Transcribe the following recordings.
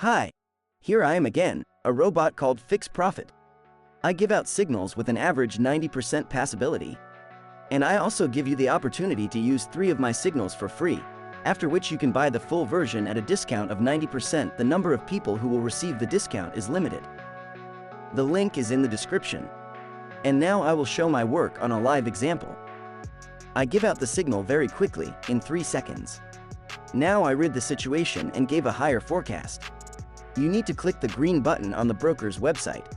Hi, here I am again, a robot called FixProfit. I give out signals with an average 90% passability. And I also give you the opportunity to use 3 of my signals for free, after which you can buy the full version at a discount of 90%. The number of people who will receive the discount is limited. The link is in the description. And now I will show my work on a live example. I give out the signal very quickly, in 3 seconds. Now I read the situation and gave a higher forecast. You need to click the green button on the broker's website.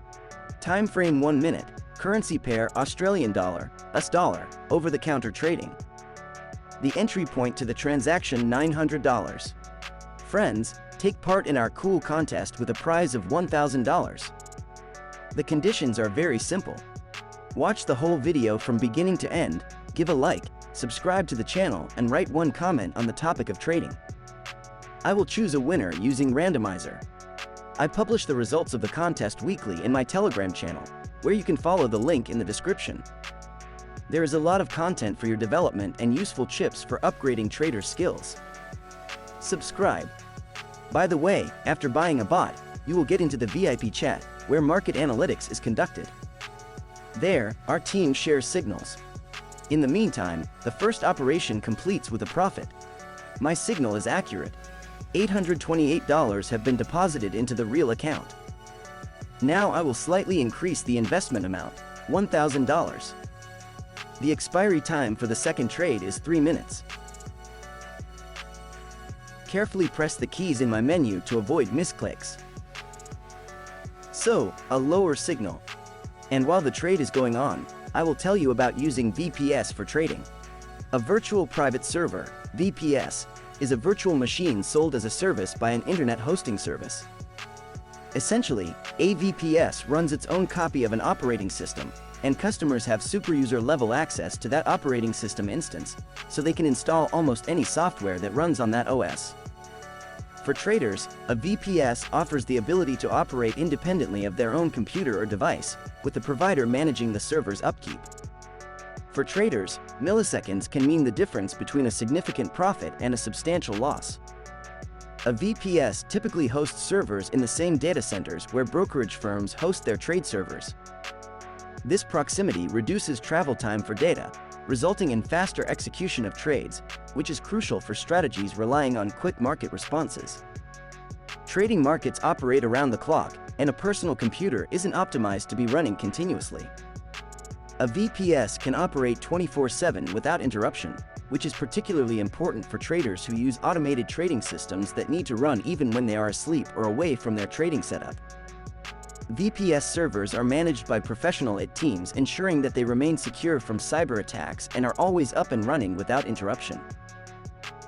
Time frame 1 minute, currency pair Australian dollar, US dollar, over-the-counter trading. The entry point to the transaction $900. Friends, take part in our cool contest with a prize of $1,000. The conditions are very simple. Watch the whole video from beginning to end, give a like, subscribe to the channel, and write 1 comment on the topic of trading. I will choose a winner using randomizer. I publish the results of the contest weekly in my Telegram channel, where you can follow the link in the description. There is a lot of content for your development and useful tips for upgrading trader skills. Subscribe. By the way, after buying a bot, you will get into the VIP chat, where market analytics is conducted. There, our team shares signals. In the meantime, the first operation completes with a profit. My signal is accurate. $828 have been deposited into the real account. Now I will slightly increase the investment amount, $1,000. The expiry time for the second trade is 3 minutes. Carefully press the keys in my menu to avoid misclicks. So, a lower signal. And while the trade is going on, I will tell you about using VPS for trading. A virtual private server, VPS, is a virtual machine sold as a service by an internet hosting service. Essentially, a VPS runs its own copy of an operating system, and customers have superuser level access to that operating system instance, so they can install almost any software that runs on that OS. For traders, a VPS offers the ability to operate independently of their own computer or device, with the provider managing the server's upkeep. For traders, milliseconds can mean the difference between a significant profit and a substantial loss. A VPS typically hosts servers in the same data centers where brokerage firms host their trade servers. This proximity reduces travel time for data, resulting in faster execution of trades, which is crucial for strategies relying on quick market responses. Trading markets operate around the clock, and a personal computer isn't optimized to be running continuously. A VPS can operate 24/7 without interruption, which is particularly important for traders who use automated trading systems that need to run even when they are asleep or away from their trading setup. VPS servers are managed by professional IT teams, ensuring that they remain secure from cyber attacks and are always up and running without interruption.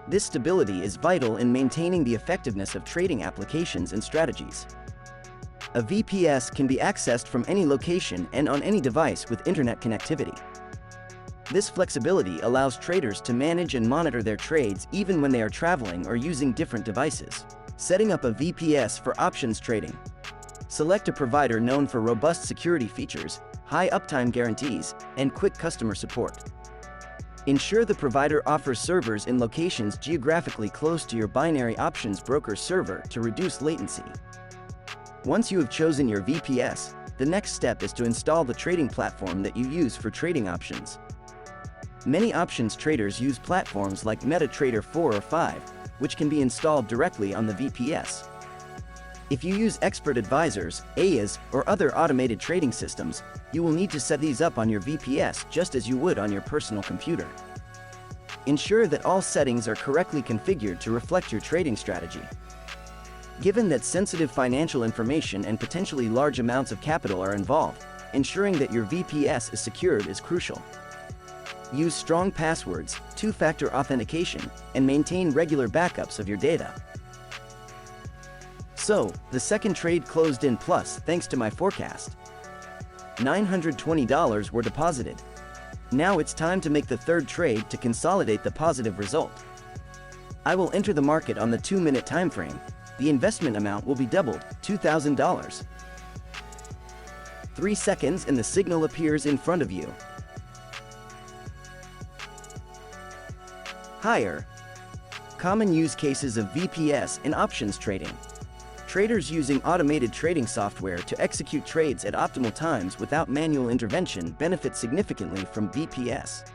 This stability is vital in maintaining the effectiveness of trading applications and strategies. A VPS can be accessed from any location and on any device with internet connectivity. This flexibility allows traders to manage and monitor their trades even when they are traveling or using different devices. Setting up a VPS for options trading. Select a provider known for robust security features, high uptime guarantees, and quick customer support. Ensure the provider offers servers in locations geographically close to your binary options broker's server to reduce latency. Once you have chosen your VPS, the next step is to install the trading platform that you use for trading options. Many options traders use platforms like MetaTrader 4 or 5, which can be installed directly on the VPS. If you use expert advisors, AIAs, or other automated trading systems, you will need to set these up on your VPS just as you would on your personal computer. Ensure that all settings are correctly configured to reflect your trading strategy. Given that sensitive financial information and potentially large amounts of capital are involved, ensuring that your VPS is secured is crucial. Use strong passwords, 2-factor authentication, and maintain regular backups of your data. So, the second trade closed in plus thanks to my forecast. $920 were deposited. Now it's time to make the third trade to consolidate the positive result. I will enter the market on the 2-minute time frame. The investment amount will be doubled, $2,000. 3 seconds and the signal appears in front of you. Higher. Common use cases of VPS in options trading. Traders using automated trading software to execute trades at optimal times without manual intervention benefit significantly from VPS.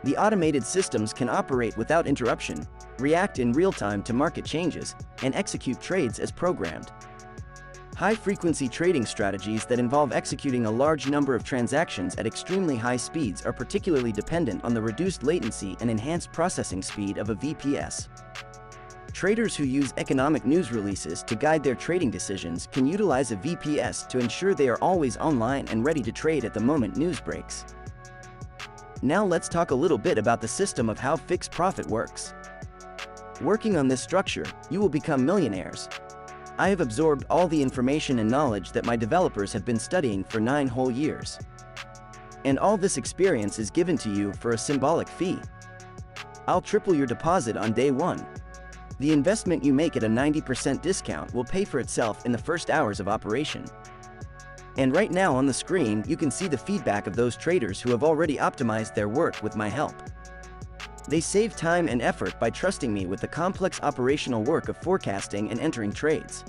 The automated systems can operate without interruption, react in real time to market changes, and execute trades as programmed. High-frequency trading strategies that involve executing a large number of transactions at extremely high speeds are particularly dependent on the reduced latency and enhanced processing speed of a VPS. Traders who use economic news releases to guide their trading decisions can utilize a VPS to ensure they are always online and ready to trade at the moment news breaks. Now let's talk a little bit about the system of how FixProfit works. Working on this structure, you will become millionaires. I have absorbed all the information and knowledge that my developers have been studying for 9 whole years. And all this experience is given to you for a symbolic fee. I'll triple your deposit on day 1. The investment you make at a 90% discount will pay for itself in the first hours of operation. And right now on the screen, you can see the feedback of those traders who have already optimized their work with my help. They save time and effort by trusting me with the complex operational work of forecasting and entering trades.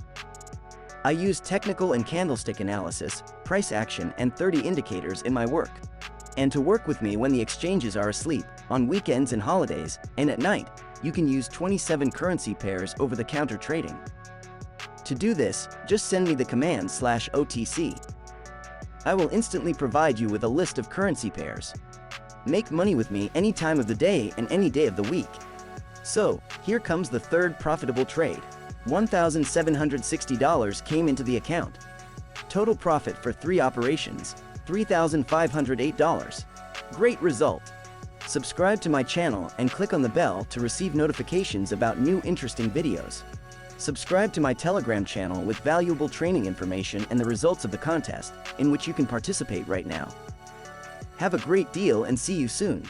I use technical and candlestick analysis, price action, and 30 indicators in my work. And to work with me when the exchanges are asleep, on weekends and holidays, and at night, you can use 27 currency pairs over-the-counter trading. To do this, just send me the command /OTC. I will instantly provide you with a list of currency pairs. Make money with me any time of the day and any day of the week. So, here comes the third profitable trade. $1,760 came into the account. Total profit for 3 operations, $3,508. Great result. Subscribe to my channel and click on the bell to receive notifications about new interesting videos. Subscribe to my Telegram channel with valuable training information and the results of the contest, in which you can participate right now. Have a great deal and see you soon.